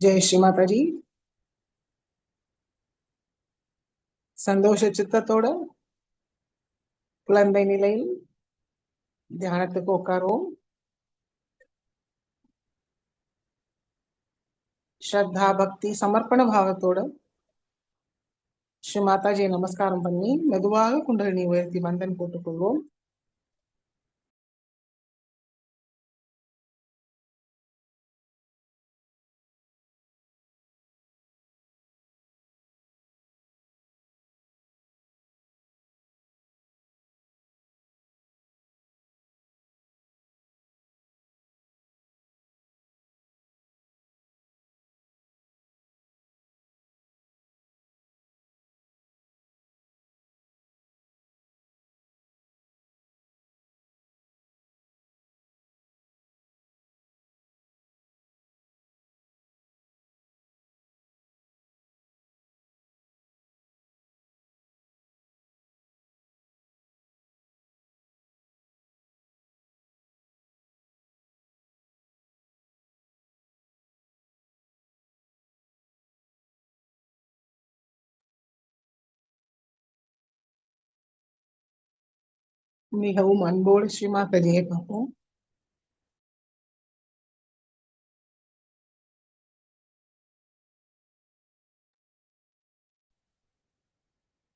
ஜெய் ஸ்ரீ மாதாஜி. சந்தோஷ சித்தத்தோட குழந்தை நிலையில் தியானத்துக்கு உட்காருவோம். ஸ்ரத்தா பக்தி சமர்ப்பண பாவத்தோட ஸ்ரீ மாதாஜியை நமஸ்காரம் பண்ணி மெதுவாக குண்டலினி உயர்த்தி மந்தன் போட்டுக்கொள்வோம். மிகவும் அன்போடு ஸ்ரீ மாதாஜியை பார்ப்போம்.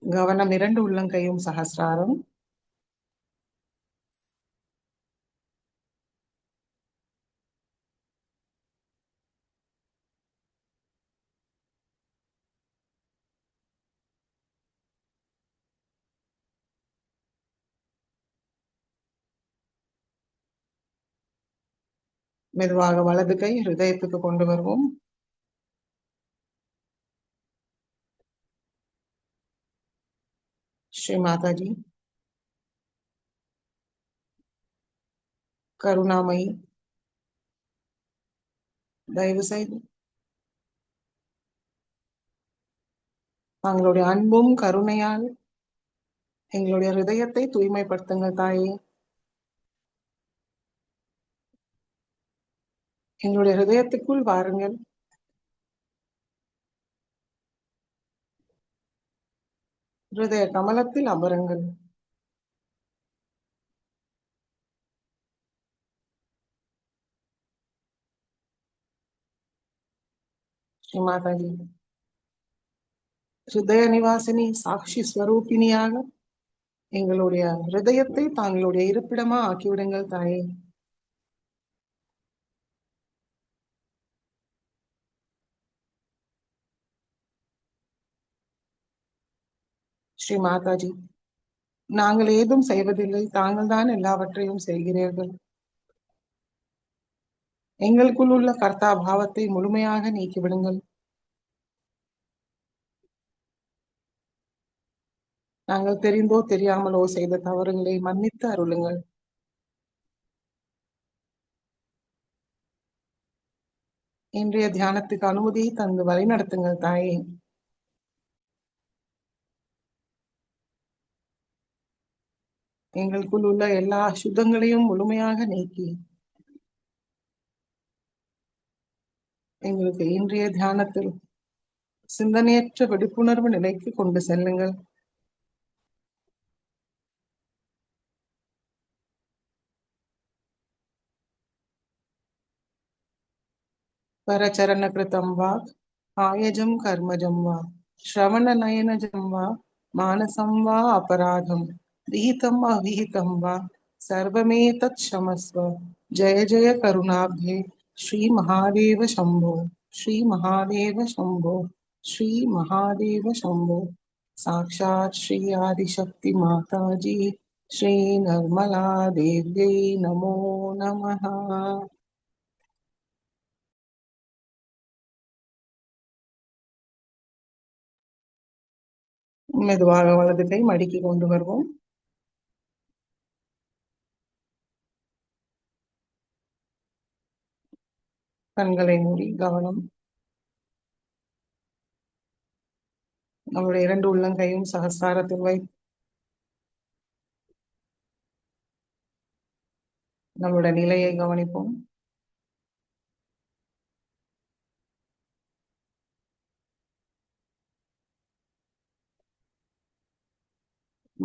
கவனம் இரண்டு உள்ளங்கையும் சகசிராரம். மெதுவாக வலது கை ஹிருதயத்துக்கு கொண்டு வருவோம். ஸ்ரீ மாதாஜி கருணாமயி, தயவு செய்து தங்களுடைய அன்பும் கருணையால் எங்களுடைய ஹிருதயத்தை தூய்மைப்படுத்துங்கள் தாயே. எங்களுடைய ஹிருதயத்துக்குள் வாருங்கள். ஹிருதய கமலத்தில் அமருங்கள். ஸ்ரீ மாதாஜி ஹிருதய நிவாசினி சாட்சி ஸ்வரூபிணியாக எங்களுடைய ஹிருதயத்தை தாங்களுடைய இருப்பிடமா ஆக்கிவிடுங்கள் தாயே. ஸ்ரீ மாதாஜி நாங்கள் ஏதும் செய்வதில்லை, தாங்கள் தான் எல்லாவற்றையும் செய்கிறீர்கள். எங்களுக்குள் உள்ள கர்த்தா பாவத்தை முழுமையாக நீக்கிவிடுங்கள். நாங்கள் தெரிந்தோ தெரியாமலோ செய்த தவறுகளை மன்னித்து அருளுங்கள். இன்றைய தியானத்துக்கு அனுமதியை தந்து வழிநடத்துங்கள் தாயே. எங்களுக்குள் உள்ள எல்லா அசுத்தங்களையும் முழுமையாக நீக்கி எங்களுக்கு இன்றைய தியானத்தில் சிந்தனையற்ற விழிப்புணர்வு நிலைக்கு கொண்டு செல்லுங்கள். பரச்சரண கிருதம் வா ஆயஜம் கர்மஜம் வா ஸ்ரவண நயனஜம் வா மானசம் வா அபராதம் விஹிதம் அவிஹிதம் வா சர்வமேதத் க்ஷமஸ்வ. ஜெய ஜெய கருணாப்தே ஸ்ரீ மகாதேவ சம்போ. ஸ்ரீ மகாதேவ சம்போ. ஸ்ரீ மகாதேவ சம்போ. சாக்ஷாத் ஸ்ரீ ஆதிசக்தி மாதாஜி ஸ்ரீ நிர்மலா தேவ்யை நமோ நமஹ. மெதுவாக வலது கை மடிக்கி கொண்டு வருவோம். கண்களை மூடி கவனம் நம்முடைய இரண்டு உள்ளங்கையும் சகஸ்தாரத்தில் வை நம்முடைய நிலையை கவனிப்போம்.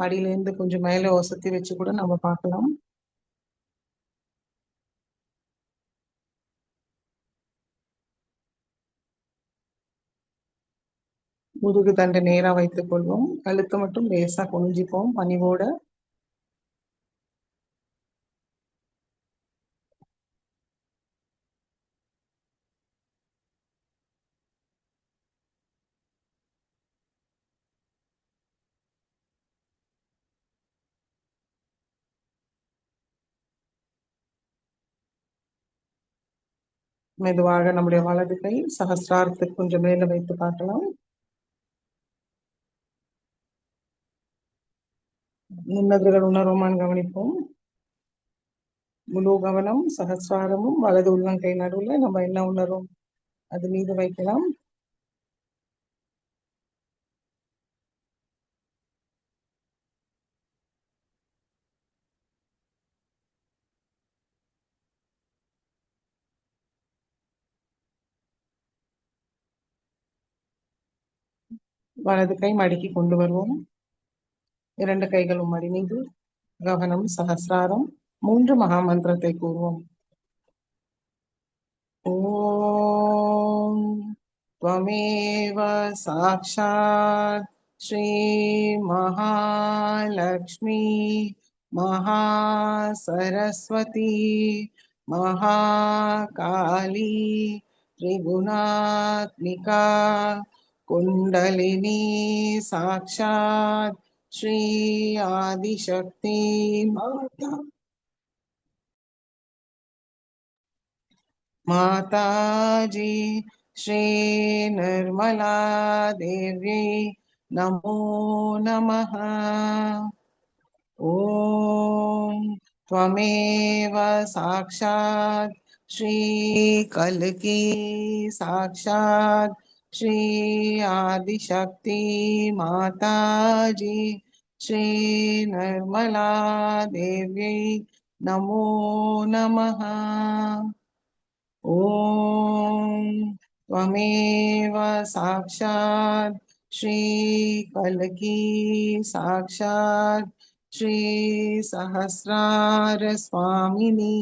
மடியிலேருந்து கொஞ்சம் மேலே ஒசத்தி வச்சு கூட நம்ம பார்க்கலாம். முதுகு தண்டை நேரா வைத்துக் கொள்வோம். கழுத்து மட்டும் லேசா குனிஞ்சிப்போம் பணிவோட. மெதுவாக நம்முடைய வலது கை சகஸ்ராரத்துக்கு கொஞ்சம் மேல வைத்து காட்டலாம். முன்னதுகள் உணர்வுமான் கவனிப்போம். முழு கவனம் சகஸ்ராரமும் வலது உள்ளங்கை நடுவுல நம்ம என்ன உணர்வோம் அது மீது வைக்கலாம். வலது கை மடக்கி கொண்டு வருவோம். 2 கைகளும் மடி மீது. கவனம் சகஸ்ராரம். 3 மகா மந்திரத்தை கூறுவோம். ஓம் त्वमेव साक्षात् श्री महालक्ष्मी महासरस्वती महाकाली त्रिगुणात्मिका कुण्डलिनी साक्षात् श्री आदिशक्ति माताजी श्री निर्मला देवी नमो नमः। ओम त्वमेव साक्षात् श्री कल्की साक्षात् श्री आदिशक्ति माताजी श्री निर्मला देवी नमो नमः। ओम त्वमेव साक्षात् श्री कल्की साक्षात् श्री सहस्रार स्वामिनी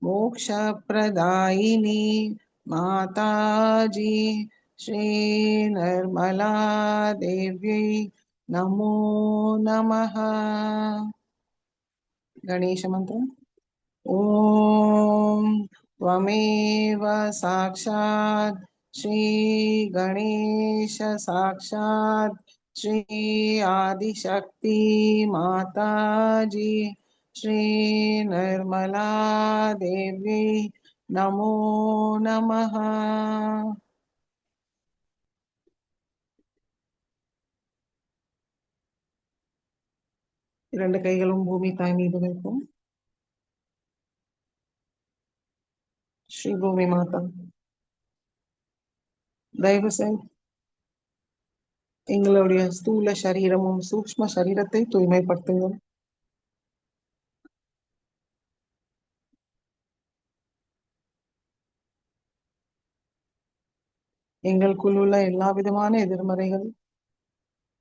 मोक्षप्रदायिनी माताजी श्री निर्मला देवी नमो नमः। गणेश मंत्र। ओम त्वमेव साक्षात् श्री गणेश साक्षात् श्री आदिशक्ति माताजी श्री निर्मला देवी नमो नमः। இரண்டு கைகளும் பூமி தாய் மீது வைப்போம். ஸ்ரீ பூமி மாதா, தயவு செய்து எங்களுடைய ஸ்தூல சரீரமும் சூக்ஷ்ம சரீரத்தை தூய்மைப்படுத்துங்கள். எங்களுக்குள் உள்ள எல்லா விதமான எதிர்மறைகள்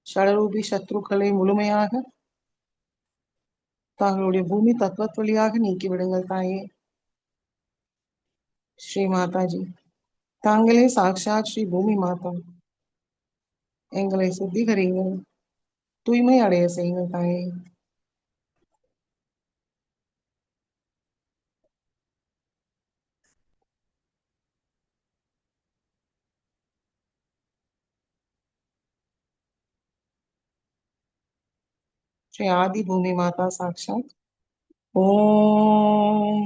ஷடரூபி சத்ருக்களை முழுமையாக தாங்களுடைய பூமி தத்துவத் வழியாக நீக்கிவிடுங்கள் தாயே. ஸ்ரீ மாதாஜி, தாங்களே சாக்ஷாத் ஸ்ரீ பூமி மாதா, எங்களை சுத்திகரிங்கள், தூய்மை அடைய செய்யுங்கள் தாயே. श्री आदि भूमि माता साक्षात्। ओम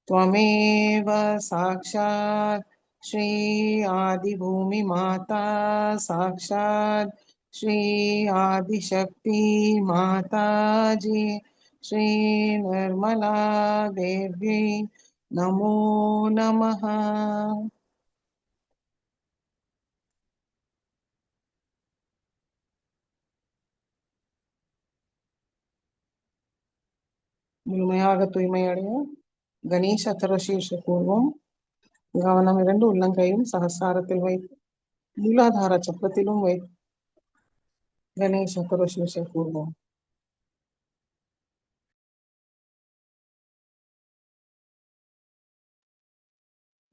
त्वमेव साक्षात् श्री आदि भूमि माता साक्षात् श्री आदिशक्ति माताजी श्री निर्मला देवी नमो नमः। முழுமையாக தூய்மை அடைய கணேச அத்தரசீர்ஷ கூறுவோம். கவனம் 2 உள்ளங்கையும் சகசாரத்தில் வைத்து மூலாதார சக்கரத்திலும் வைத்து கணேச அத்தரசீர்ஷ கூறுவோம்.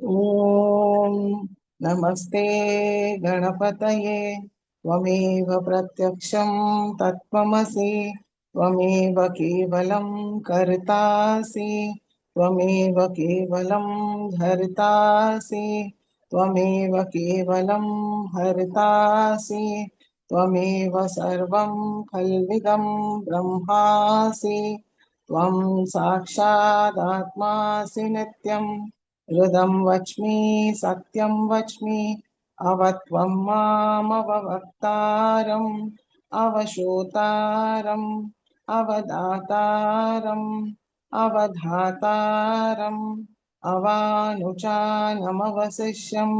ॐ नमस्ते गणपतये त्वमेव प्रत्यक्षं तत्त्वमसि त्वमेव केवलं कर्तासि त्वमेव केवलं धर्तासि त्वमेव केवलं हर्तासि त्वमेव सर्वं खल्विदं ब्रह्मासि त्वं साक्षादात्मासि नित्यम् हृदं वच्मि सत्यं वच्मि अवत्वं मामवक्तारम् अवशोतारम् अवदातारम् अवधातारम् अवानुचानमवशिष्यम्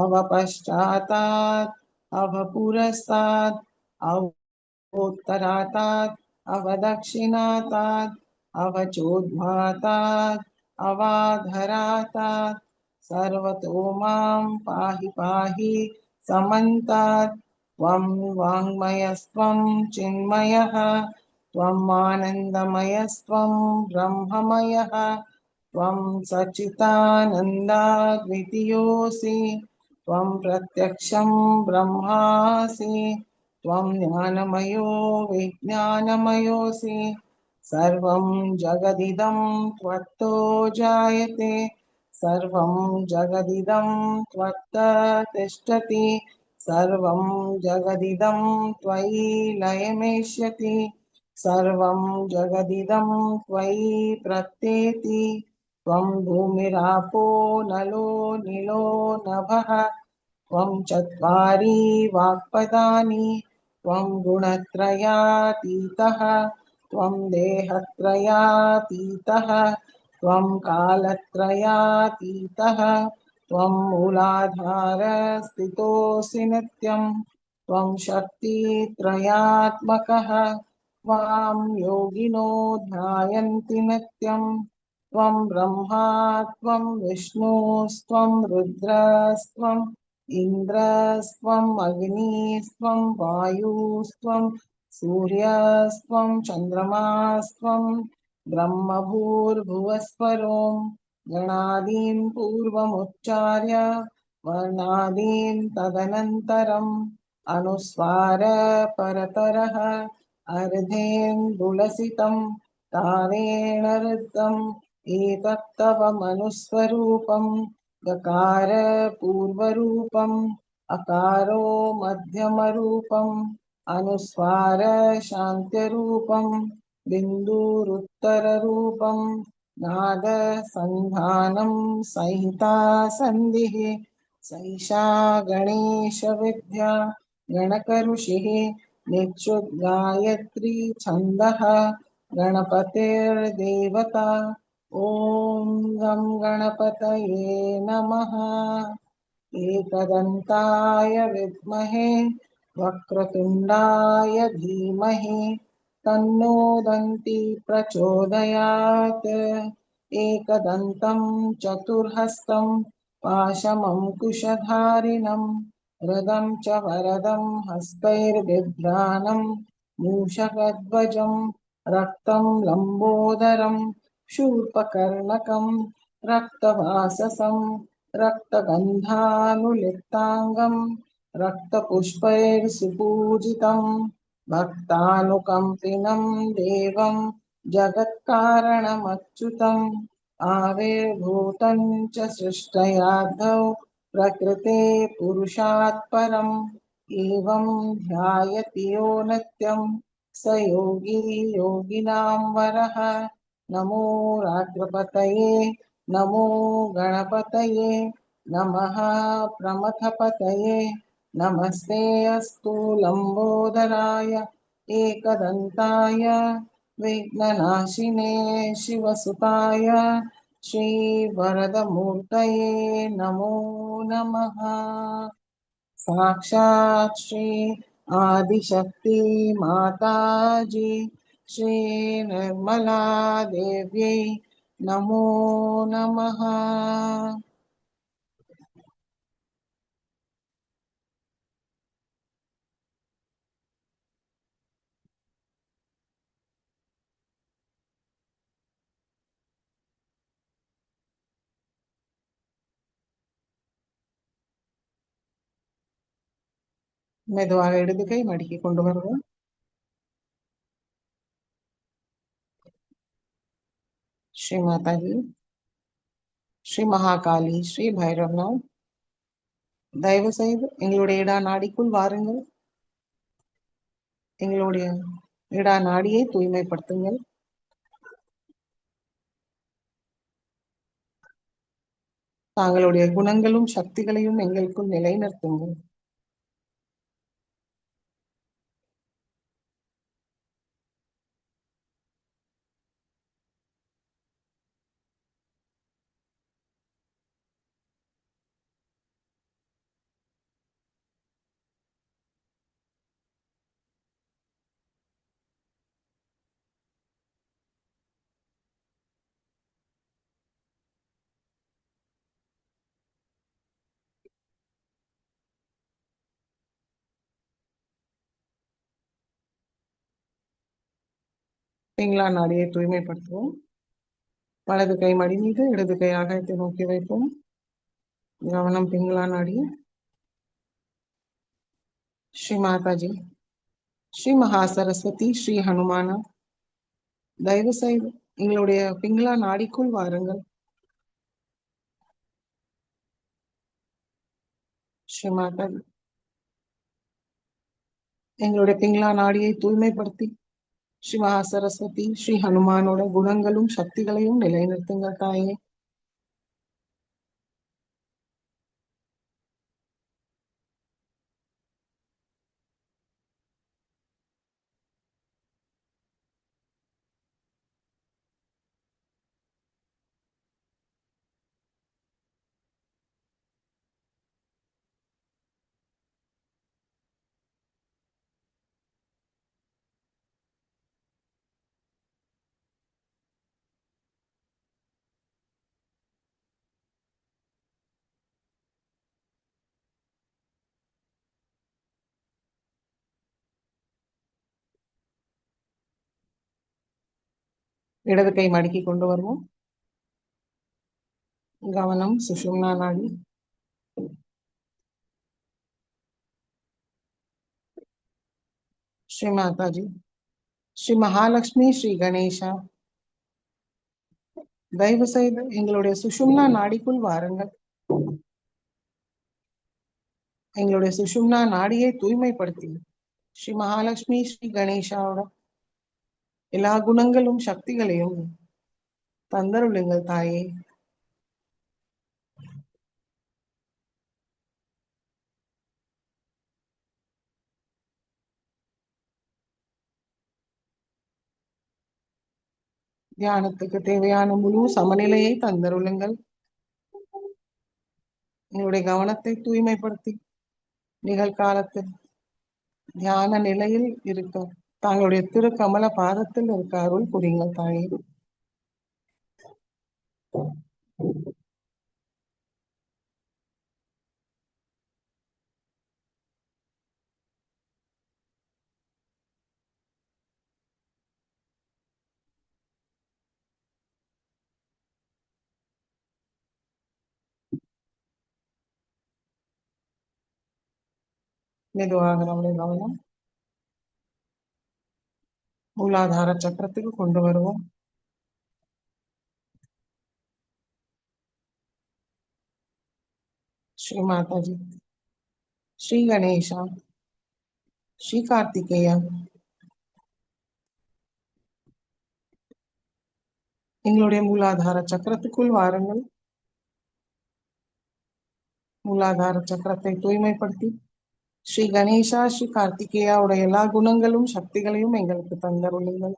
अवपश्चातात् अवपुरस्तात् अवोत्तरातात् अवदक्षिणातात् अवचोद्धातात् अवाधरातात् सर्वतो मां पाहि पाहि समन्तात् त्वं वाङ्मयस्त्वं चिन्मयः त्वम् आनन्दमयस्त्वं ब्रह्ममयः त्वं सच्चिदानन्दाद्वितीयोऽसि त्वं प्रत्यक्षं ब्रह्मासि त्वं ज्ञानमयो विज्ञानमयोऽसि सर्वं जगदिदं त्वत्तो जायते सर्वं जगदिदं त्वत्तः तिष्ठति सर्वं जगदिदं त्वयि लयमेष्यति सर्वं जगदिदं त्वयि प्रत्येति त्वं भूमिरापो नलो नीलो नभः त्वं चत्वारि वाक्पदानि त्वं गुणत्रयातीतः त्वं देहत्रयातीतः त्वं कालत्रयातीतः त्वं मूलाधारस्थितोऽसि नित्यं त्वं शक्तित्रयात्मकः त्वां योगिनो ध्यायन्ति नित्यं त्वं ब्रह्मा त्वं विष्णुस्त्वं रुद्रस्त्वम् इन्द्रस्त्वम् अग्निस्त्वं वायुस्त्वं सूर्यस्त्वं चन्द्रमास्त्वं ब्रह्मभूर्भुवस्वरों गणादीन् पूर्वमुच्चार्य वर्णादीन् तदनन्तरम् अनुस्वार परतरः अर्धेन्दुलसितं तारेण ऋद्धम् एतत्तव मनुस्वरूपम् गकार पूर्वरूपम् अकारो मध्यमरूपम् अनुस्वार शान्त्यरूपम् बिन्दुरुत्तररूपम् नाद सन्धानं संहिता सन्धिः सैषा गणेशविद्या गणकऋषिः निच्युद्गायत्री छन्दः गणपतिर्देवता ॐ गं गणपतये नमः एकदन्ताय विद्महे वक्रतुण्डाय धीमहि तन्नो दन्ती प्रचोदयात् एकदन्तं चतुर्हस्तं पाशमङ्कुशधारिणं रदं च वरदं हस्तैर्बिभ्राणं मूषकध्वजं रक्तं लम्बोदरं शूर्पकर्णकं रक्तवाससं रक्तगन्धानुलिप्ताङ्गं रक्तपुष्पैर्सुपूजितं भक्तानुकम्पिनं देवं जगत्कारणमच्युतम् आविर्भूतं च सृष्टयाद्धौ प्रकृते पुरुषात् परम् एवं ध्यायति यो नित्यं स योगी योगिनां वरः नमो रात्रपतये नमो गणपतये नमः प्रमथपतये नमस्ते अस्तु लम्बोदराय एकदन्ताय विघ्ननाशिने शिवसुताय श्रीवरदमूर्तये नमो नमः साक्षात् श्री आदिशक्ति माताजी श्री निर्मला देव्यै नमो नमः। மெதுவாக இடது கை மடக்கி கொண்டு வருவோம். ஸ்ரீ மாதாஜி, ஸ்ரீ மகாகாளி, ஸ்ரீ பைரவநாத், தயவு செய்து எங்களுடைய இடா நாடிக்குள் வாருங்கள். எங்களுடைய இடா நாடியை தூய்மைப்படுத்துங்கள். தாங்களுடைய குணங்களும் சக்திகளையும் எங்களுக்குள் நிலைநிறுத்துங்கள். பிங்களா நாடியை தூய்மைப்படுத்துவோம். வலது கை மடி மீது, இடது கை ஆகாயத்தை நோக்கி வைப்போம். கவனம் பிங்களா நாடி. ஸ்ரீ மாதாஜி, ஸ்ரீ மகா சரஸ்வதி, ஸ்ரீ ஹனுமானா, தயவு செய்து எங்களுடைய பிங்களா நாடிக்குள் வாருங்கள். ஸ்ரீ மாதாஜி, எங்களுடைய பிங்களா நாடியை தூய்மைப்படுத்தி ஸ்ரீ மகா சரஸ்வதி, ஸ்ரீ ஹனுமானோட குணங்களும் சக்திகளையும் நிலைநிறுத்துங்கள் தாயே. இடது கை மடக்கி கொண்டு வருவோம். கவனம் சுஷும்னா நாடி. ஸ்ரீ மாதாஜி, ஸ்ரீ மகாலட்சுமி, ஸ்ரீ கணேசா, தயவு செய்து எங்களுடைய சுஷும்னா நாடிக்குள் வாருங்கள். எங்களுடைய சுஷும்னா நாடியை தூய்மைப்படுத்தி ஸ்ரீ மகாலட்சுமி, ஸ்ரீ கணேசாவோட எல்லா குணங்களும் சக்திகளையும் தந்தருளுங்கள் தாயே. தியானத்துக்கு தேவையான முழு சமநிலையை தந்தருளுங்கள். எங்களுடைய கவனத்தை தூய்மைப்படுத்தி நிகழ்காலத்தில் தியான நிலையில் இருக்க தாங்களுடைய திரு கமல பாதத்தில் இருக்க அருள் புரியுங்கள் தாயே. மெதுவாக நம்முடைய கவனம் மூலாதார சக்கரத்துக்கு கொண்டு வருவோம். ஸ்ரீ மாதாஜி, ஸ்ரீ கணேசா, ஸ்ரீ கார்த்திகேயா, எங்களுடைய மூலாதார சக்கரத்துக்குள் வாருங்கள். மூலாதார சக்கரத்தை தூய்மைப்படுத்தி ஸ்ரீ கணேசா, ஸ்ரீ கார்த்திகேயாவோட எல்லா குணங்களும் சக்திகளையும் எங்களுக்கு தந்தருளுங்கள்.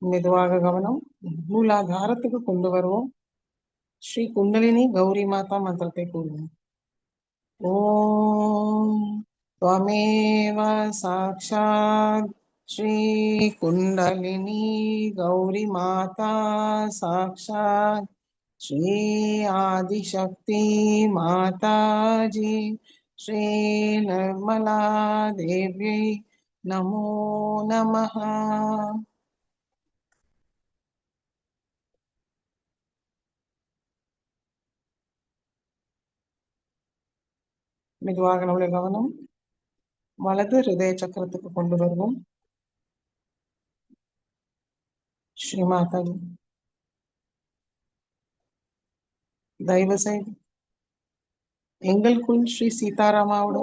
மெதுவாக கவனம் மூலாதாரத்துக்கு கொண்டு வருவோம். ஸ்ரீ குண்டலினி கௌரி மாதா மந்திரத்தை கூறுவோம். ஓம் त्वमेव साक्षात् श्री कुंडलिनी गौरी माता साक्षात श्री आदिशक्ति माता जी श्री निर्मला देवी नमो नमः. மெதுவாக நம்முடைய கவனம் வலது ஹிருதய சக்கரத்துக்கு கொண்டு வருவோம். ஸ்ரீ மாதாஜி தயவு செய்து எங்களுக்குள் ஸ்ரீ சீதாராமாவோட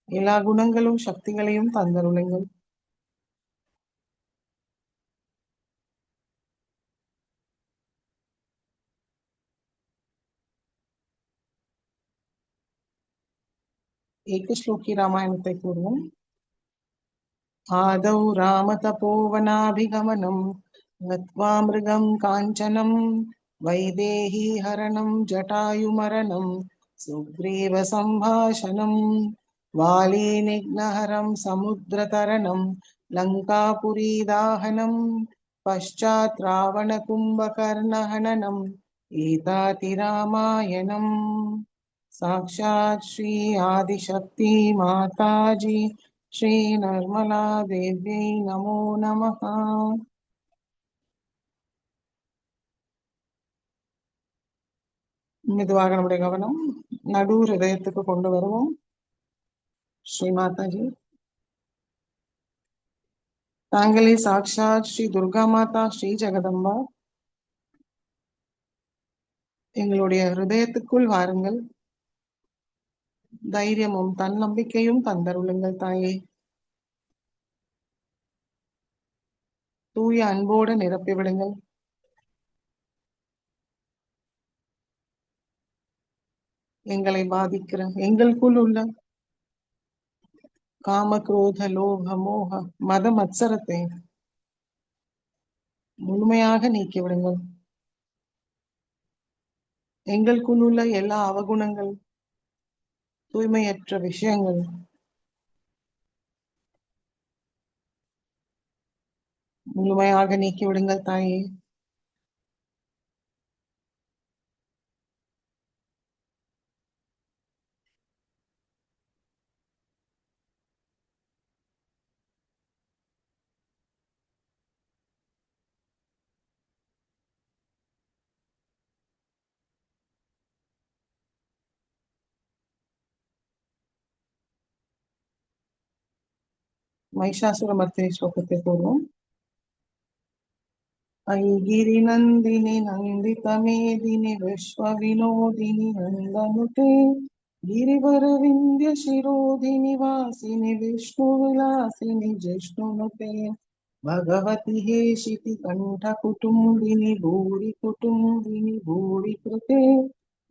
எல்லா குணங்களும் சக்திகளையும் தந்தருளுங்கள். ஏக ஸ்லோகி ராமாயணத்தை கூறுவோம். ஆதௌ ராமதபோவனாபிகமனம் गत्वा मृगं काञ्चनं वैदेही हरणं जटायुमरणं सुग्रीव सम्भाषणं वालीनिघ्नहरं समुद्रतरणं लङ्कापुरीदाहनं पश्चात् रावणकुम्भकर्णहननम् एताति रामायणम्. साक्षात् श्री आदिशक्ति माताजी श्री निर्मला देवी नमो नमः. மெதுவாக நம்முடைய கவனம் நடு ஹிருதயத்துக்கு கொண்டு வருவோம். ஸ்ரீ மாதாஜி தாங்களே சாட்சாத் ஸ்ரீ துர்கா மாதா ஸ்ரீ ஜெகதம்பா, எங்களுடைய ஹிருதயத்துக்குள் வாருங்கள். தைரியமும் தன்னம்பிக்கையும் தந்தருளுங்கள் தாயே. தூய அன்போடு நிரப்பி விடுங்கள். எங்களை பாதிக்கிற எங்களுக்குள் உள்ள காம குரோத லோக மோக மத மத்சரத்தை முழுமையாக நீக்கி விடுங்கள். எங்களுக்குள் உள்ள எல்லா அவகுணங்கள், தூய்மையற்ற விஷயங்கள் முழுமையாக நீக்கி விடுங்கள் தாயே. महिषासुरमर्दिनी श्लोकத்தை கூறுவோம். ऐगिरिनन्दिनि नन्दितमेदिनि विश्वविनोदिनि नन्दनुते गिरिवरविन्द्यशिरोधिनि वासिनि विष्णुविलासिनि जिष्णुनुते भगवति हेशिति कण्ठकुटुम्बिनि भूरि कुटुम्बिनि भूरि कृते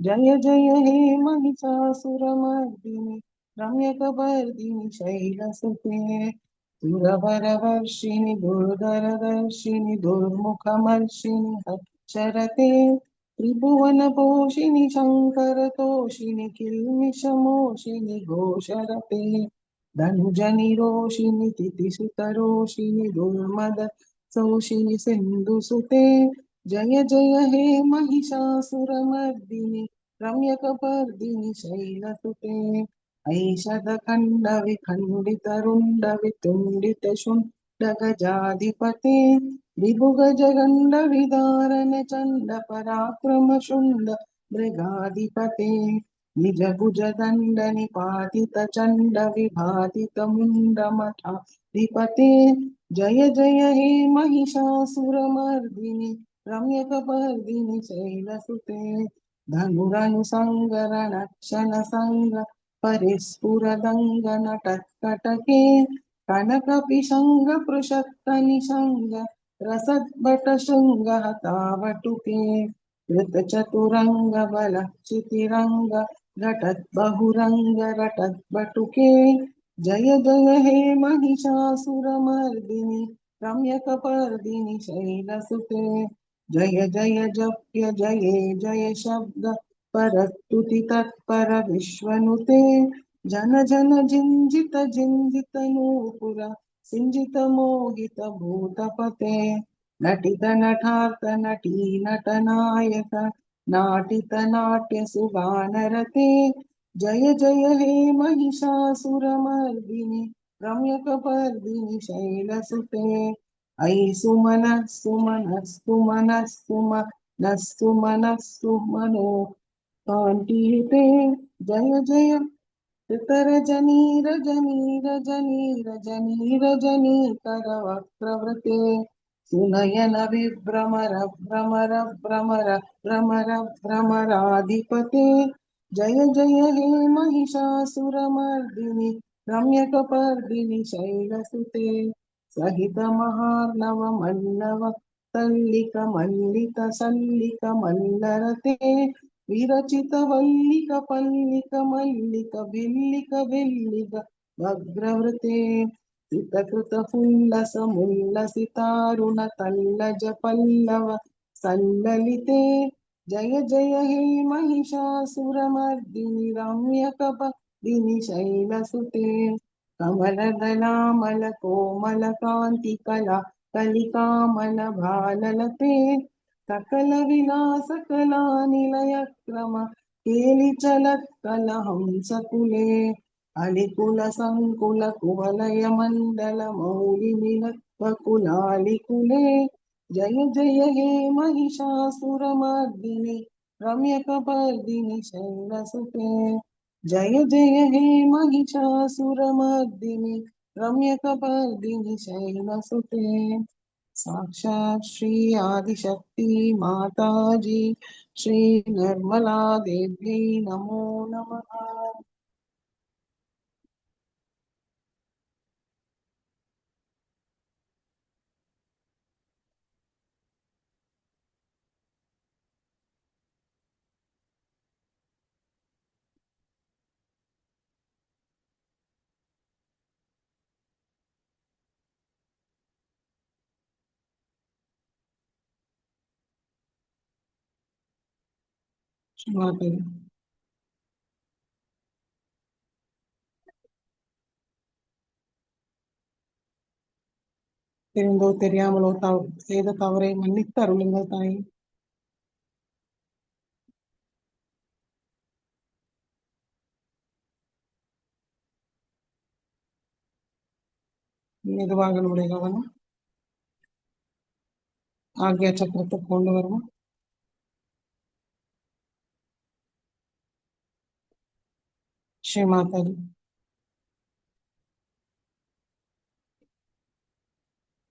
जय जय हे महिषासुरमर्दिनि रम्यकपर्दिनि शैलसुते सुरवरवर्षिणि दुर्धरदर्शिनि दुर्मुखमर्षिणि हच्चरते त्रिभुवनपोषिणि शङ्करतोषिणि किल्मिषमोषिणि घोषरते धनुजनिरोषिणि तिथिसुतरोषिणि दुर्मद सौषिणि सिन्धुसुते जय जय हे महिषासुरमर्दिनि रम्यकपर्दिनि शैलसुते ऐषदखण्डविखण्डितरुण्डवितुण्डितशुण्डगजाधिपते विभुगजगण्डविदारण चण्डपराक्रमशुण्ड मृगाधिपते निजभुजदण्डनिपातितचण्डविभातितमुण्डमठाधिपते जय जय हे महिषासुरमर्दिनि रम्यकपर्दिनि शैलसुते धनुरनुसङ्गरणक्षणसङ्ग परिस्फुरदङ्गनटत्कटके कनकपिशङ्गपृषत्तनिशङ्ग रसद्भटशृङ्गहतावटुके कृतचतुरङ्गबलच्युतिरङ्ग घटद्बहुरङ्ग रटद्बटुके जय जय हे महिषासुरमर्दिनि रम्यकपर्दिनि शैलसुते जय जय जप्य जये जय शब्द परस्तुति तत्पर विश्वनुते जन जन जिञ्जित जिञ्जित नूपुर सिंचित मोहित भूतपते नटित नटार्थ नटी नटनायक नाटित नाट्य सुगानरते जय जय हे महिषासुरमर्दिनि रम्यकपर्दिनि शैलसुते ऐ सुमन सुमन सुमन सुमन सुमन सुमनो कान्तियुते जय जय रजनी रजनी रजनी रजनी रजनी करवक्त्रवृते सुनयन विभ्रमर भ्रमर भ्रमर भ्रमर भ्रमराधिपते जय जय हे महिषासुरमर्दिनि रम्यकपर्दिनि शैलसुते सहित महार्णव मल्लव तल्लिक मल्लिक सल्लिक मल्लरते विरचित वल्लिक पल्लिक मल्लिक भिल्लिक भिल्लिक भद्रवृते सितकृत फुल्लस मुल्लसितारुण तल्लज पल्लव सल्ललिते जय जय हे महिषासुरमर्दिनि रम्यकपर्दिनि शैलसुते कमलदलामल कोमल कान्ति कला कलिकामल भाललते सकल विलास कला निलय क्रम केलिचलत् कलहंसकुले अलिकुल संकुल कुवलय मंडल मौलि कुलालिकुले जय जय हे महिषासुरमर्दिनि रम्यकपर्दिनि शैलसुते जय जय हे महिषासुरमर्दिनि रम्यकपर्दिनि शैलसुते साक्षात् श्री आदिशक्ति माता जी श्री निर्मला देवी नमो नमः। மாட்டேன் தெரிந்தோ தெரியாமலோ செய்த தவறை மன்னித்து அருளுங்கள் தாய். மெதுவாக நம்முடைய கவனம் ஆகிய சக்கரத்துக்கு கொண்டு வருவோம். ஸ்ரீ மாதாஜி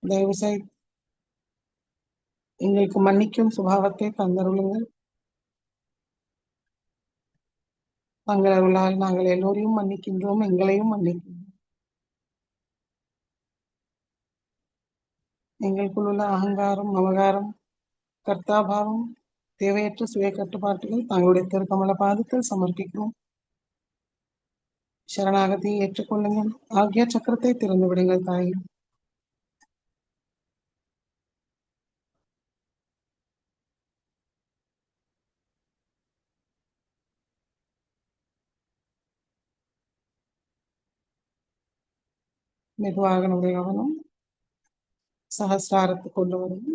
தயவு செய்து எங்களுக்கு மன்னிக்கும் சுபாவத்தை தந்தருளுங்கள். தங்கள் அருளால் நாங்கள் எல்லோரையும் மன்னிக்கின்றோம், எங்களையும் மன்னிக்கின்றோம். எங்களுக்குள் உள்ள அகங்காரம், மமகாரம், கர்த்தாபாவம், தேவையற்ற சுய கட்டுப்பாட்டுகள் தங்களுடைய திருக்கமல பாதத்தில் சமர்ப்பிக்கிறோம். சரணாகதியை ஏற்றுக்கொள்ளுங்கள். ஆகிய சக்கரத்தை திறந்து விடுங்கள் தாய். மெதுவாக நம்முடைய கவனம் சகஸ்ராரத்துக்கு கொண்டு வரும்.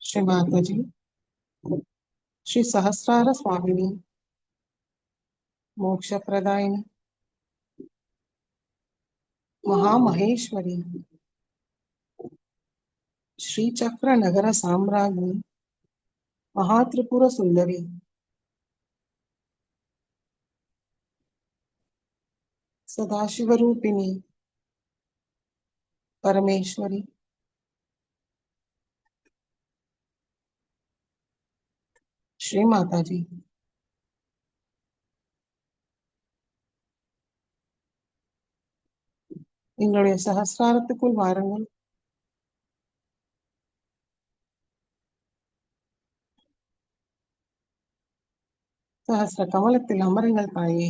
श्री माता जी श्री सहस्रार स्वामिनी मोक्ष प्रदायिनी महामहेश्वरी श्री चक्र नगर साम्राज्ञी महात्रिपुर सुंदरी सदाशिवरूपिणी परमेश्वरी श्री माता जी எங்களுடைய சகஸ்ராரத்துக்குள் வாருங்கள். சகஸ்ர கமலத்தில் அமருங்கள் தாயே.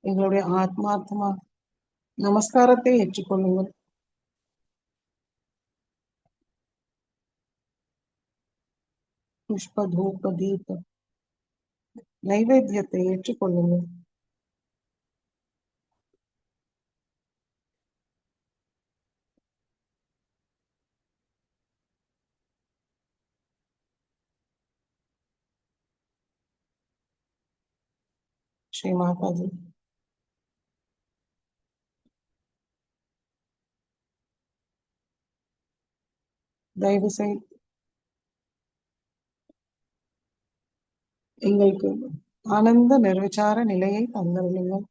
எங்களுடைய ஆத்மார்த்தமா நமஸ்காரத்தை ஏற்றுக்கொள்ளுங்கள். புஷ்ப தூப தீப நைவேத்தியத்தை ஏற்றுக்கொள்ளுங்கள். ஸ்ரீ மாதாஜி. தயவு செய்து எங்களுக்கு ஆனந்த நிர்விசார நிலையை தந்தருளுங்கள்.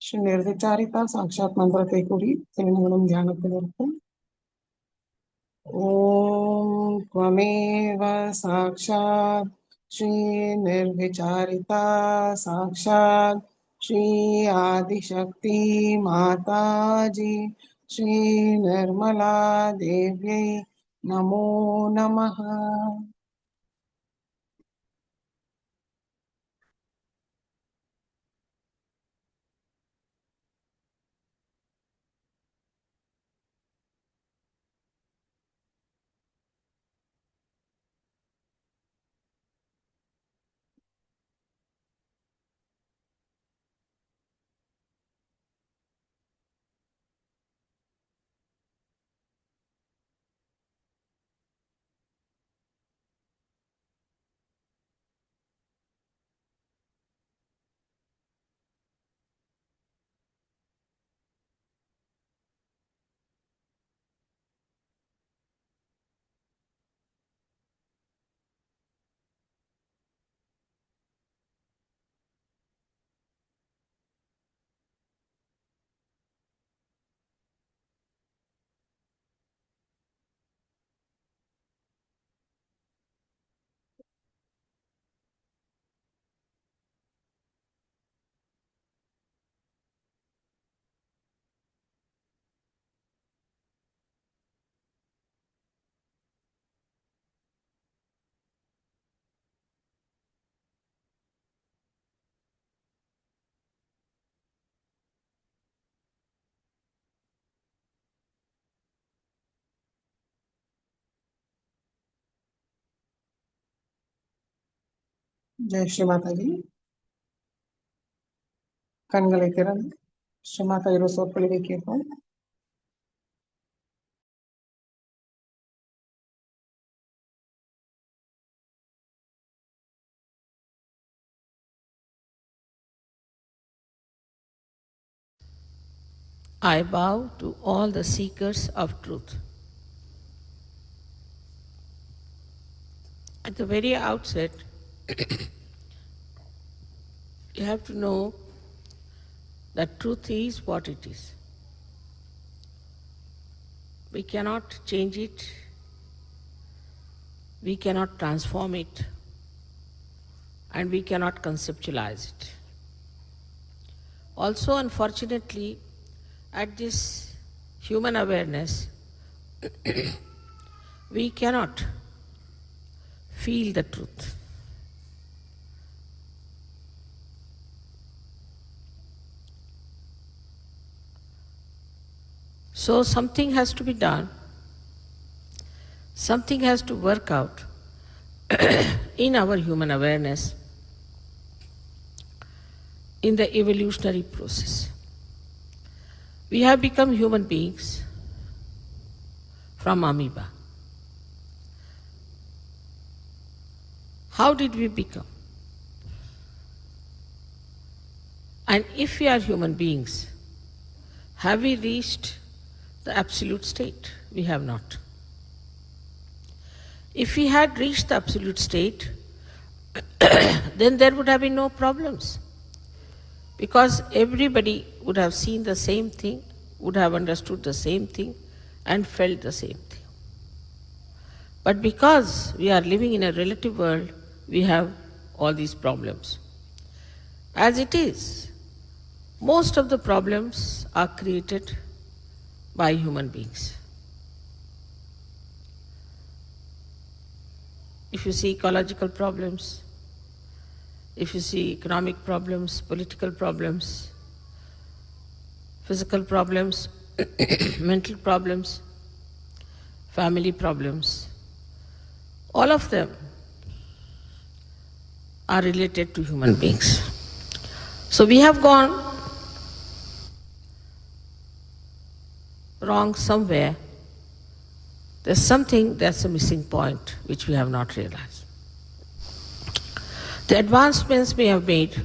ஸ்ரீ நிர்விசாரிதா சாட்சாத் மந்திரத்தை கூறி சிறிது தியானத்தில் இருக்கும். ஓம் त्वमेव साक्षात् श्री निर्विचारिता साक्षात् श्री आदिशक्ति माताजी श्री निर्मला देव्यै नमो नमः. ஜெய் ஸ்ரீ மாதாஜி. கண்களை திறந்து ஸ்ரீ மாதாஜியோட சொற்பொழிவை கேட்போம். I bow to all the seekers of truth. At the very outset, you have to know that truth is what it is. We cannot change it, we cannot transform it, and we cannot conceptualize it. Also, unfortunately, at this human awareness, we cannot feel the truth. So something has to be done, something has to work out in our human awareness, in the evolutionary process. We have become human beings from amoeba. How did we become? And if we are human beings, have we reached the absolute state? We have not. If we had reached the absolute state, then there would have been no problems. Because everybody would have seen the same thing, would have understood the same thing, and felt the same thing. But because we are living in a relative world, we have all these problems. As it is, most of the problems are created by human beings. if you see ecological problems, if you see economic problems, political problems, physical problems, mental problems, family problems, all of them are related to human beings. So we have gone wrong somewhere. There's something that's a missing point which we have not realized. The advancements we have made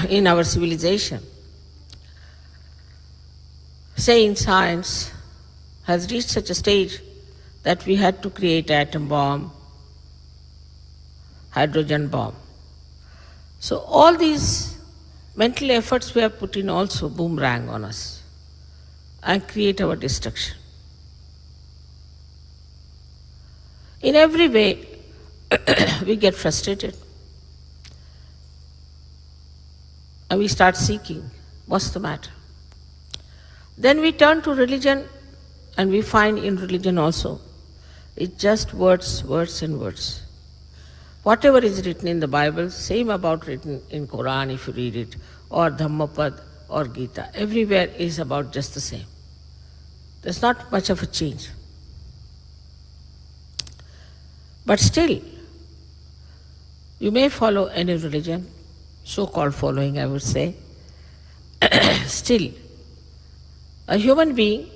in our civilization, say in science, has reached such a stage that we had to create atom bomb, hydrogen bomb. So all these mental efforts we have put in also boomerang on us and create our destruction. In every way, we get frustrated and we start seeking, what's the matter? Then we turn to religion and we find in religion also, it's just words, words and words. Whatever is written in the Bible, same about written in Quran if you read it, or Dhammapad or Gita, everywhere is about just the same. There's not much of a change. But still, you may follow any religion, so-called following I would say, still, a human being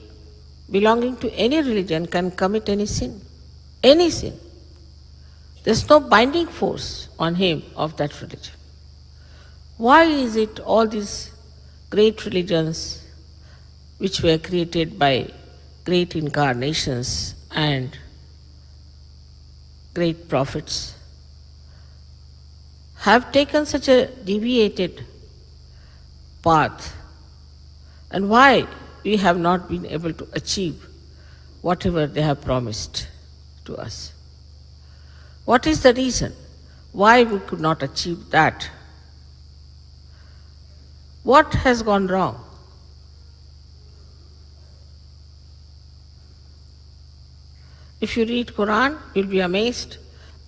belonging to any religion can commit any sin. Any sin. There's no binding force on him of that religion. Why is it all these great religions which were created by great incarnations and great prophets have taken such a deviated path, and why we have not been able to achieve whatever they have promised to us? What is the reason why we could not achieve that? What has gone wrong? If you read Quran, you'll be amazed.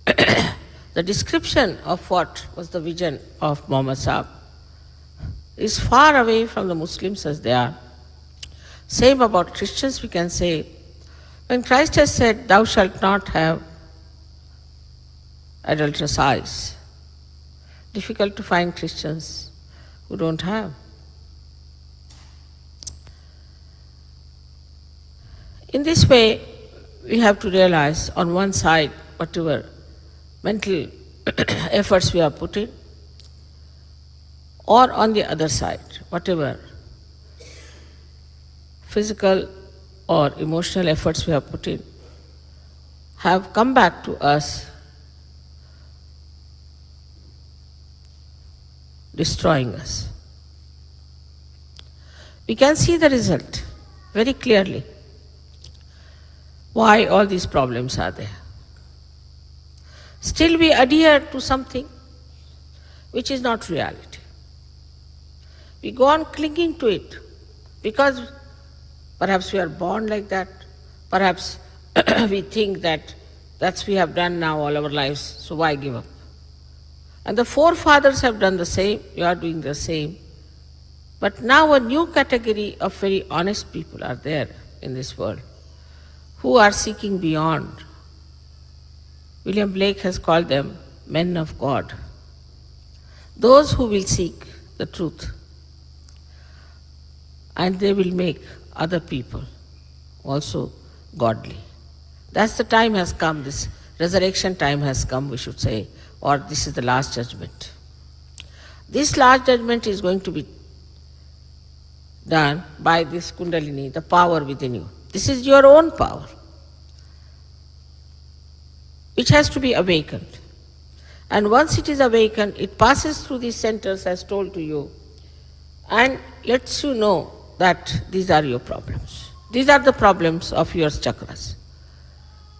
The description of what was the vision of Muhammad Sahib is far away from the Muslims as they are. Same about Christians we can say. When Christ has said, thou shalt not have adulterous eyes, difficult to find Christians who don't have. In this way, we have to realize on one side whatever mental efforts we have put in, or on the other side, whatever physical or emotional efforts we have put in, have come back to us destroying us. We can see the result very clearly. Why all these problems are there. Still we adhere to something which is not reality. We go on clinging to it because perhaps we are born like that, perhaps we think that that's we have done now all our lives, so why give up? And the forefathers have done the same, you are doing the same. But now a new category of very honest people are there in this world who are seeking beyond. William Blake has called them men of God. Those who will seek the truth, and they will make other people also godly. That's the time has come, this resurrection time has come, we should say, or this is the last judgment. This last judgment is going to be done by this Kundalini, the power within you. This is your own power, which has to be awakened. And once it is awakened, it passes through these centers as told to you and lets you know that these are your problems. These are the problems of your chakras.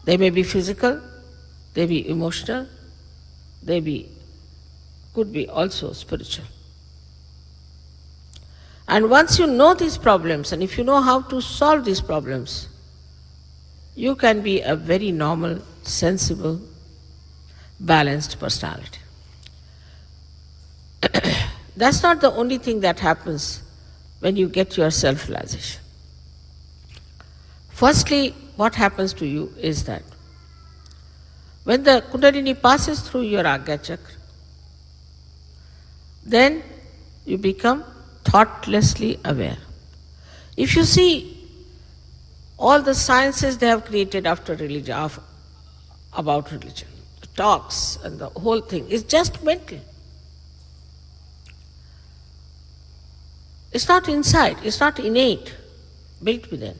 They may be physical, they be emotional, could be also spiritual. And once you know these problems, and if you know how to solve these problems, you can be a very normal, sensible, balanced personality. That's not the only thing that happens when you get your self-realization. Firstly, what happens to you is that when the Kundalini passes through your Agya Chakra, then you become thoughtlessly aware. If you see all the sciences they have created after religion, about religion, the talks and the whole thing is just mental. It's not inside, it's not innate, built within.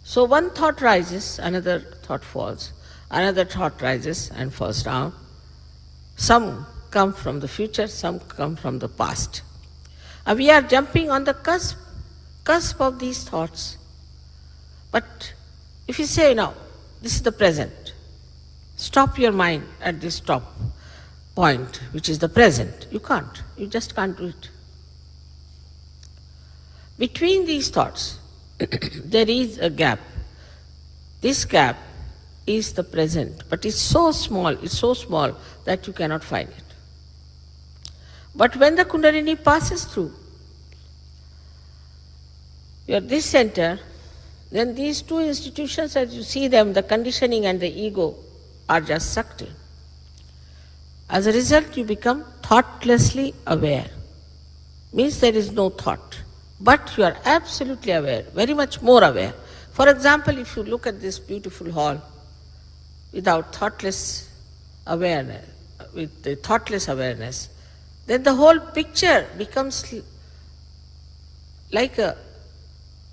So one thought rises, another thought falls, another thought rises and falls down. Some come from the future, some come from the past. And we are jumping on the cusp of these thoughts. But if you say, now, this is the present, stop your mind at this top point, which is the present. You can't. You just can't do it. Between these thoughts, there is a gap. This gap is the present, but it's so small that you cannot find it. But when the Kundalini passes through this center, then these two institutions, as you see them, the conditioning and the ego, are just sucked in. As a result, you become thoughtlessly aware. Means there is no thought. But you are absolutely aware, very much more aware. For example, if you look at this beautiful hall without thoughtless awareness, with the thoughtless awareness, then the whole picture becomes like a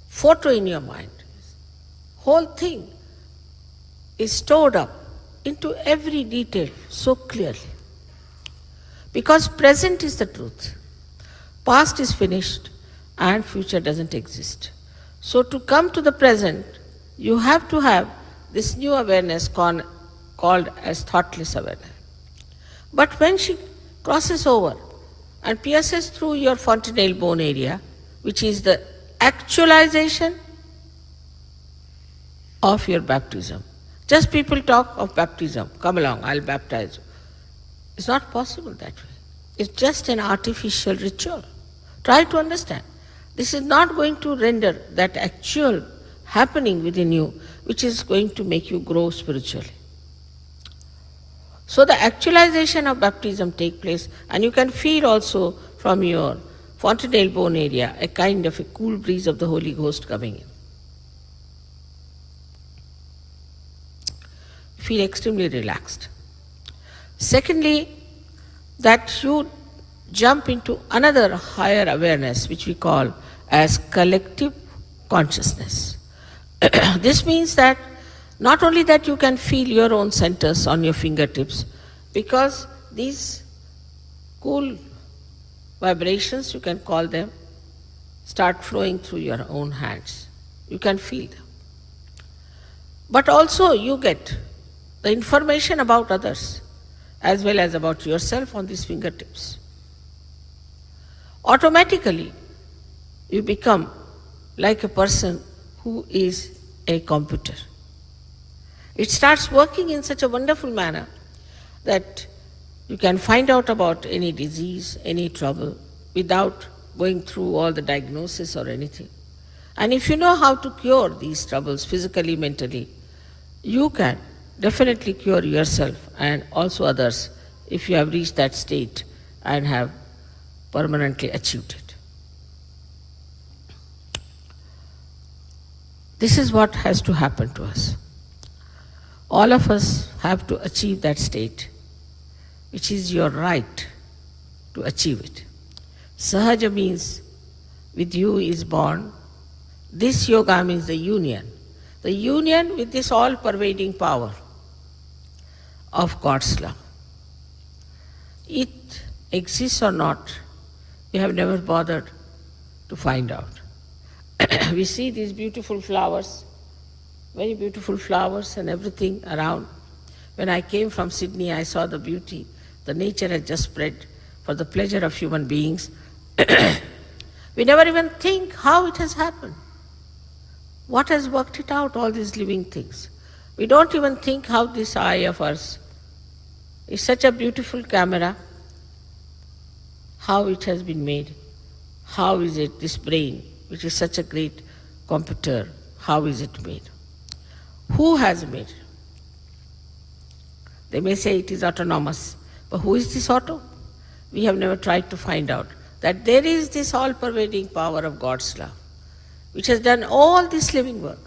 photo in your mind. Whole thing is stored up into every detail so clearly. Because present is the truth. Past is finished and future doesn't exist. So to come to the present, you have to have this new awareness called as thoughtless awareness. But when she crosses over and pierces through your fontanelle bone area, which is the actualization of your baptism. Just people talk of baptism, come along, I'll baptize you. It's not possible that way. It's just an artificial ritual. Try to understand. This is not going to render that actual happening within you, which is going to make you grow spiritually. So the actualization of baptism takes place, and you can feel also from your fontanelle bone area a kind of a cool breeze of the Holy Ghost coming in. Feel extremely relaxed. Secondly, that you jump into another higher awareness, which we call as collective consciousness. This means that not only that you can feel your own centers on your fingertips, because these cool vibrations, you can call them, start flowing through your own hands. You can feel them. But also you get the information about others as well as about yourself on these fingertips. Automatically, you become like a person who is a computer. It starts working in such a wonderful manner that you can find out about any disease, any trouble, without going through all the diagnosis or anything. And if you know how to cure these troubles physically, mentally, you can definitely cure yourself and also others if you have reached that state and have permanently achieved it. This is what has to happen to us. All of us have to achieve that state, which is your right to achieve it. Sahaja means with you is born. This yoga means the union with this all-pervading power of God's love. It exists or not, we have never bothered to find out. We see these beautiful flowers, very beautiful flowers and everything around. When I came from Sydney, I saw the beauty. The nature had just spread for the pleasure of human beings. We never even think how it has happened. What has worked it out, all these living things? We don't even think how this eye of ours is such a beautiful camera, how it has been made. How is it, this brain, which is such a great computer, how is it made? Who has made it? They may say it is autonomous, but who is this auto? We have never tried to find out that there is this all-pervading power of God's love, which has done all this living work.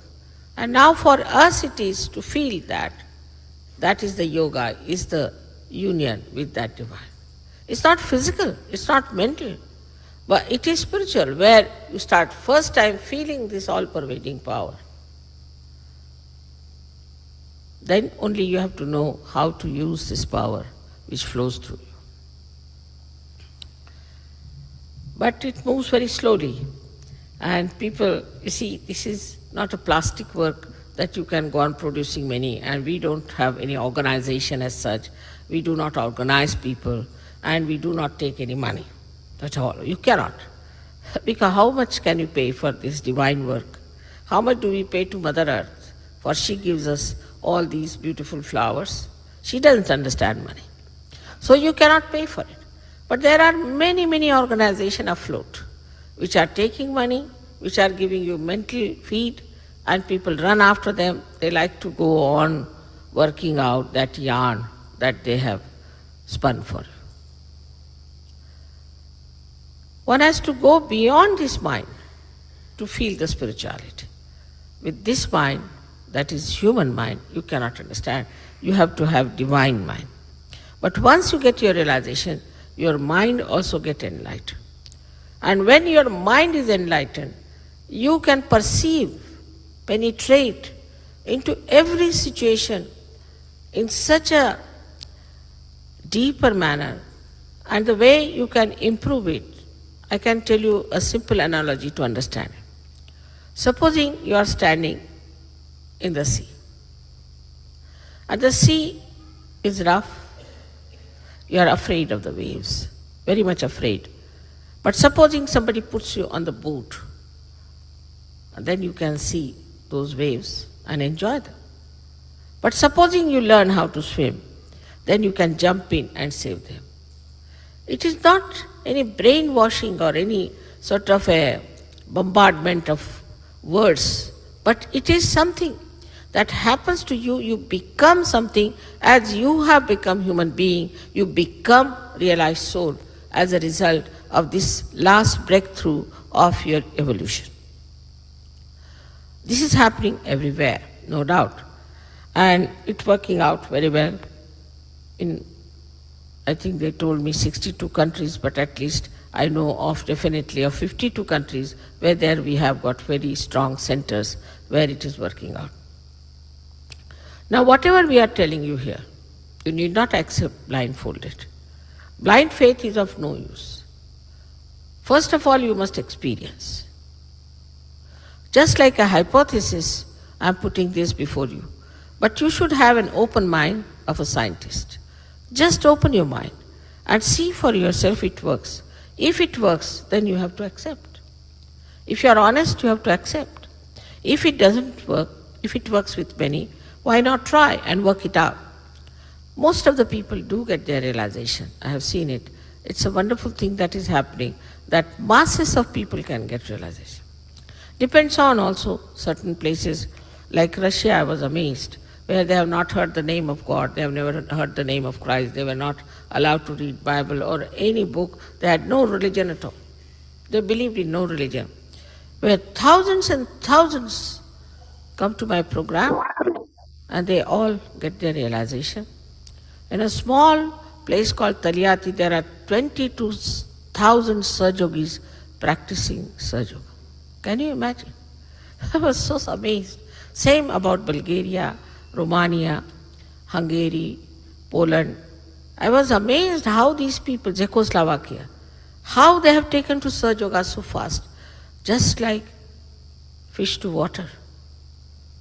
And now for us it is to feel that that is the yoga, is the union with that divine. It's not physical, it's not mental, but it is spiritual, where you start first time feeling this all-pervading power. Then only you have to know how to use this power which flows through you. But it moves very slowly. And people, you see, this is not a plastic work that you can go on producing many, and we don't have any organization as such. We do not organize people, and we do not take any money at all. You cannot. Because how much can you pay for this divine work? How much do we pay to Mother Earth? For she gives us all these beautiful flowers. She doesn't understand money. So you cannot pay for it. But there are many, many organizations afloat which are taking money, which are giving you mental feed, and people run after them. They like to go on working out that yarn that they have spun for you. One has to go beyond this mind to feel the spirituality. With this mind, that is human mind, you cannot understand. You have to have divine mind. But once you get your realization, your mind also gets enlightened. And when your mind is enlightened, you can perceive, penetrate into every situation in such a deeper manner. And the way you can improve it, I can tell you a simple analogy to understand it. Supposing you are standing in the sea, and the sea is rough. You are afraid of the waves, very much afraid. But supposing somebody puts you on the boat, and then you can see those waves and enjoy them. But supposing you learn how to swim, then you can jump in and save them. It is not any brainwashing or any sort of a bombardment of words, but it is something that happens to you. You become something as you have become human being. You become realized soul as a result of this last breakthrough of your evolution. This is happening everywhere, no doubt. And it's working out very well in, I think they told me 62 countries, but at least I know of definitely of 52 countries where there we have got very strong centers where it is working out. Now whatever we are telling you here, you need not accept blindfolded. Blind faith is of no use. First of all, you must experience. Just like a hypothesis, I am putting this before you. But you should have an open mind of a scientist. Just open your mind and see for yourself it works. If it works, then you have to accept. If you are honest, you have to accept. If it doesn't work, if it works with many, why not try and work it out? Most of the people do get their realization. I have seen it. It's a wonderful thing that is happening, that masses of people can get realization. Depends on also certain places, like Russia, I was amazed, where they have not heard the name of God, they have never heard the name of Christ, they were not allowed to read Bible or any book, they had no religion at all. They believed in no religion. Where thousands and thousands come to my program and they all get their realization. In a small place called Taliyati, there are 22,000 Sahaja-yogis practicing Sahaja Yoga. Can you imagine? I was so amazed. Same about Bulgaria, Romania, Hungary, Poland. I was amazed how these people, Czechoslovakia, how they have taken to Sahaja Yoga so fast, just like fish to water.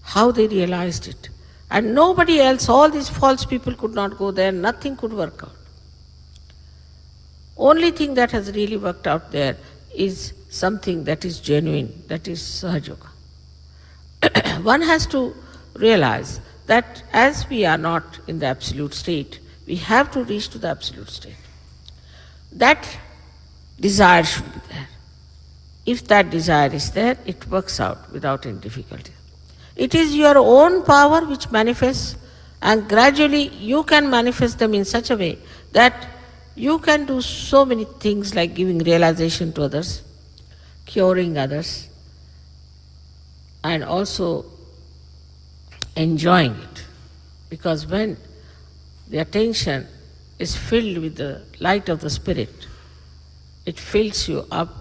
How they realized it. And nobody else, all these false people could not go there, nothing could work out. Only thing that has really worked out there is something that is genuine, that is Sahaja Yoga. One has to realize that as we are not in the absolute state, we have to reach to the absolute state. That desire should be there. If that desire is there, it works out without any difficulty. It is your own power which manifests, and gradually you can manifest them in such a way that you can do so many things like giving realization to others, curing others, and also enjoying it. Because when the attention is filled with the light of the Spirit, it fills you up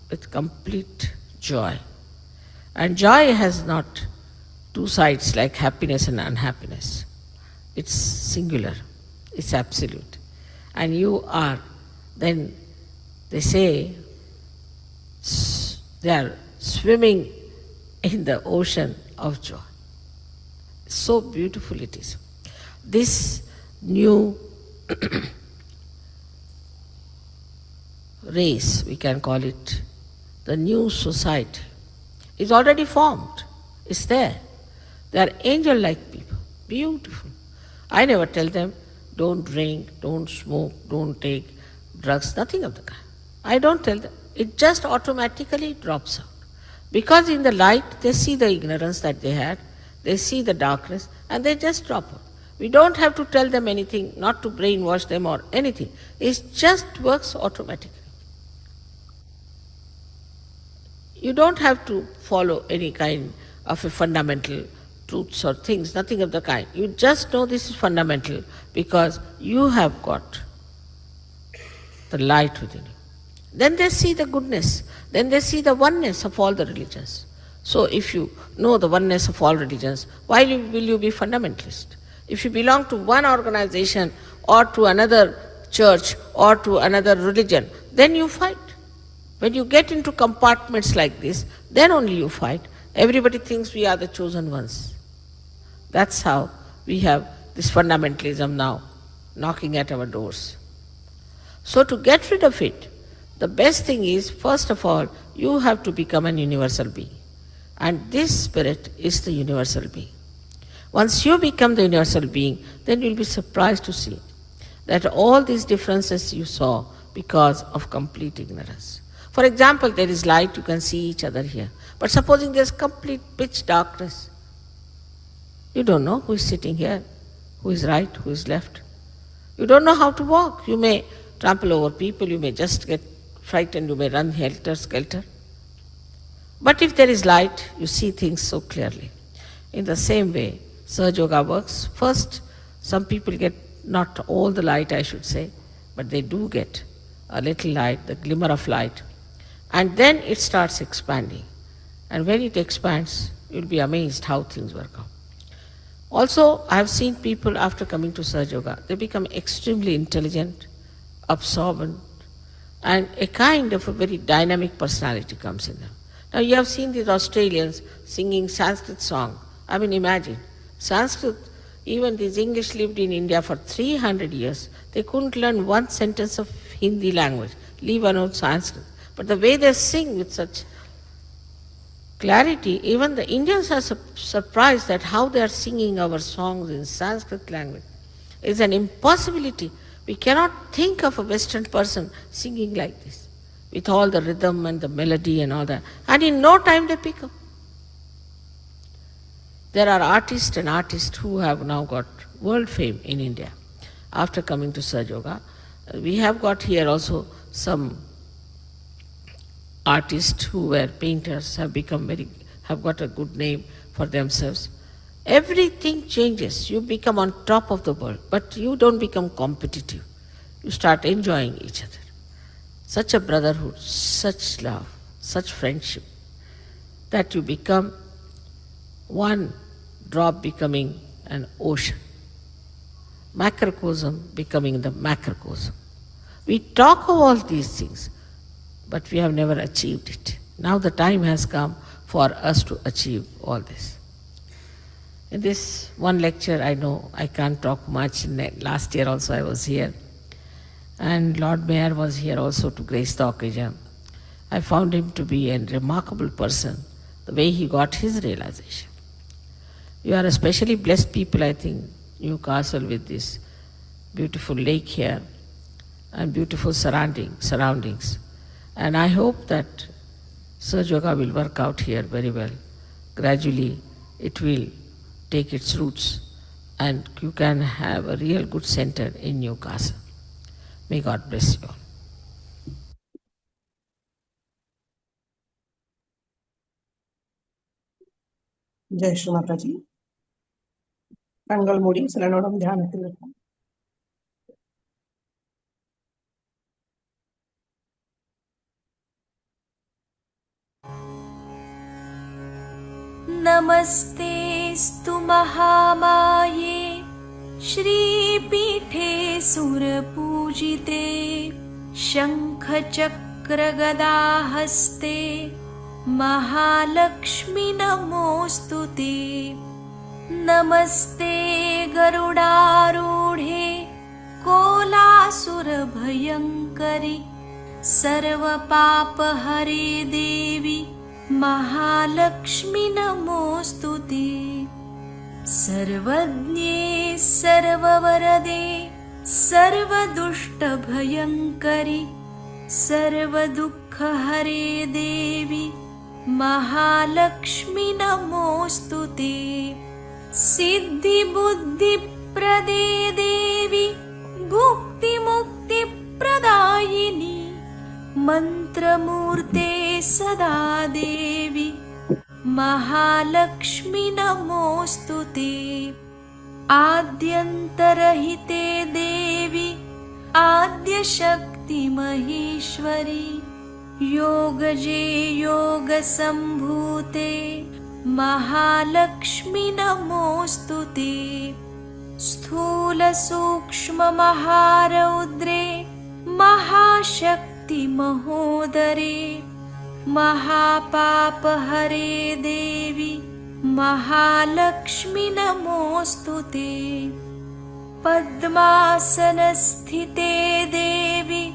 with complete joy. And joy has not two sides like happiness and unhappiness. It's singular, it's absolute. And you are, then they say, they are swimming in the ocean of joy. So beautiful it is. This new race, we can call it, the new society, is already formed. It's there. They are angel-like people, beautiful. I never tell them, don't drink, don't smoke, don't take drugs, nothing of the kind. I don't tell them. It just automatically drops out. Because in the light, they see the ignorance that they had, they see the darkness, and they just drop out. We don't have to tell them anything, not to brainwash them or anything. It just works automatically. You don't have to follow any kind of a fundamental truths or things, nothing of the kind. You just know this is fundamental because you have got the light within you. Then they see the goodness, then they see the oneness of all the religions. So if you know the oneness of all religions, why will you be fundamentalist? If you belong to one organization or to another church or to another religion, then you fight. When you get into compartments like this, then only you fight. Everybody thinks we are the chosen ones. That's how we have this fundamentalism now knocking at our doors. So to get rid of it, the best thing is, first of all, you have to become an universal being. And this Spirit is the universal being. Once you become the universal being, then you'll be surprised to see that all these differences you saw because of complete ignorance. For example, there is light, you can see each other here. But supposing there's complete pitch darkness, you don't know who is sitting here, who is right, who is left. You don't know how to walk. You may trample over people, you may just get frightened, you may run helter-skelter. But if there is light, you see things so clearly. In the same way, Sahaja Yoga works. First, some people get not all the light, I should say, but they do get a little light, the glimmer of light. And then it starts expanding. And when it expands, you'll be amazed how things work out. Also, I have seen people after coming to Sahaja Yoga, they become extremely intelligent, absorbent, and a kind of a very dynamic personality comes in them. Now you have seen these Australians singing Sanskrit song. I mean, imagine, Sanskrit, even these English lived in India for 300 years. They couldn't learn one sentence of Hindi language, leave alone Sanskrit. But the way they sing with such clarity, even the Indians are surprised that how they are singing our songs in Sanskrit language. It's an impossibility. We cannot think of a Western person singing like this, with all the rhythm and the melody and all that. And in no time they pick up. There are artists and artists who have now got world fame in India after coming to Sahaja Yoga. We have got here also some artists who were painters, have got a good name for themselves. Everything changes. You become on top of the world, but you don't become competitive. You start enjoying each other. Such a brotherhood, such love, such friendship, that you become one drop becoming an ocean, macrocosm becoming the macrocosm. We talk of all these things, but we have never achieved it. Now the time has come for us to achieve all this. In this one lecture, I know I can't talk much. Last year also I was here, and Lord Mayor was here also to grace the occasion. I found him to be a remarkable person, the way he got his realization. You are especially blessed people, I think, Newcastle, with this beautiful lake here and beautiful surroundings. And I hope that Surge Yoga will work out here very well. Gradually, it will take its roots and you can have a real good center in Newcastle. May God bless you all. Jai Sri Mataji. கண்கள் மூடி சில நிமிடம் தியானத்தில் இருக்கும். नमस्तेऽस्तु महामाये श्रीपीठे सुरपूजिते शङ्खचक्रगदाहस्ते महालक्ष्मी नमोऽस्तु ते। नमस्ते गरुडारूढे कोलासुरभयङ्करि सर्वपापहरे देवी महालक्ष्मी नमोऽस्तु ते। सर्वज्ञे सर्ववरदे सर्वदुष्टभयङ्करि सर्वदुःखहरे देवी महालक्ष्मी नमोऽस्तु ते। सिद्धिबुद्धिप्रदे देवी भुक्तिमुक्तिप्रदायिनी मन्त्रमूर्ते सदा देवी महालक्ष्मी नमोऽस्तु ते। आद्यन्तरहिते देवी आद्यशक्ति महेश्वरी योगजे योगसम्भूते महालक्ष्मी नमोऽस्तु ते। स्थूलसूक्ष्ममहारौद्रे महाशक्ति महोदरे महापापहरे देवी महालक्ष्मी नमोऽस्तु ते। पद्मासनस्थिते देवी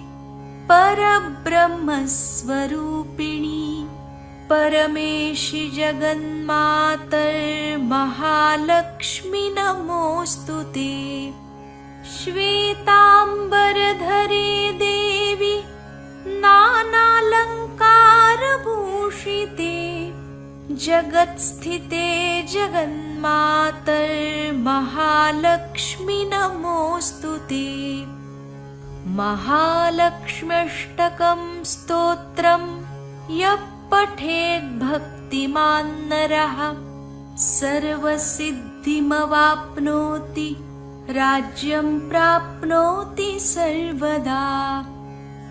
परब्रह्मस्वरूपिणी परमेशि जगन्मातर्महालक्ष्मी नमोऽस्तु ते। श्वेताम्बरधरे देवी नानालङ्कारभूषिते जगत्स्थिते जगन्मातर्महालक्ष्मी नमोऽस्तु ते। महालक्ष्म्यष्टकं स्तोत्रं यः पठेद्भक्तिमान् नरः सर्वसिद्धिमवाप्नोति राज्यं प्राप्नोति सर्वदा।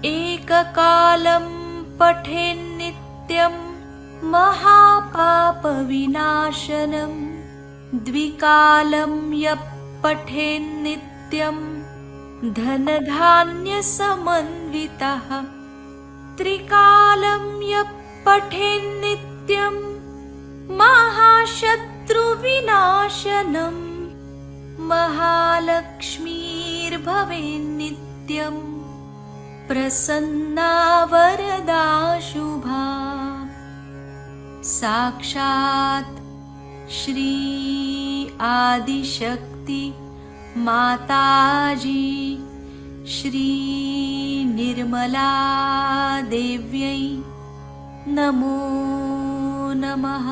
एककालं पठेन्नित्यं महापापविनाशनं द्विकालं यः पठेन्नित्यं धनधान्यसमन्वितः त्रिकालं यः पठेन्नित्यं महाशत्रुविनाशनं महालक्ष्मीर्भवेन्नित्यं प्रसन्ना वरदा शुभा। साक्षात् श्री आदिशक्ति माताजी श्री निर्मला देव्यै नमो नमः।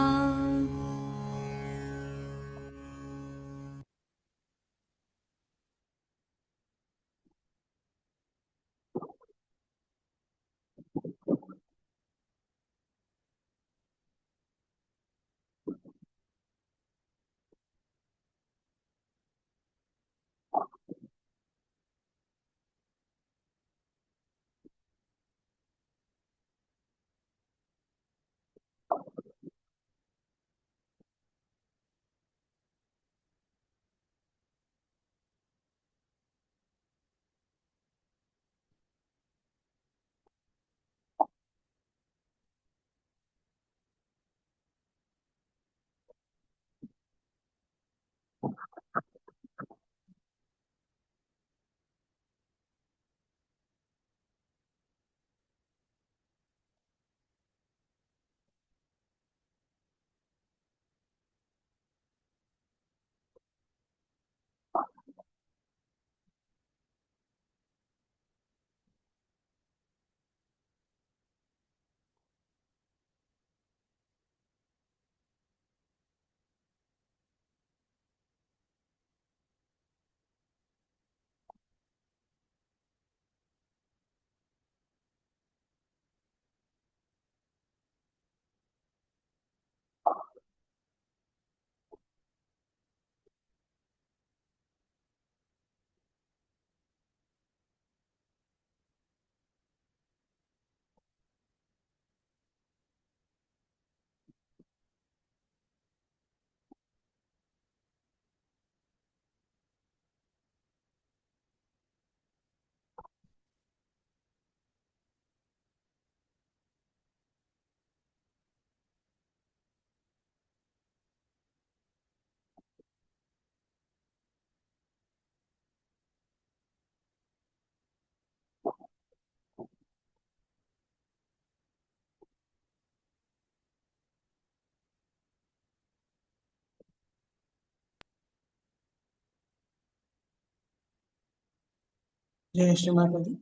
ஜெய ஸ்ரீ மாதாஜி.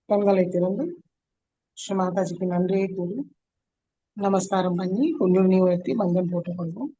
கண்களை திறந்து ஸ்ரீ மாதாஜிக்கு நன்றியை கூறி நமஸ்காரம் பண்ணி குண்டலினி உயர்த்தி பந்தன் போட்டுக்கொள்வோம்.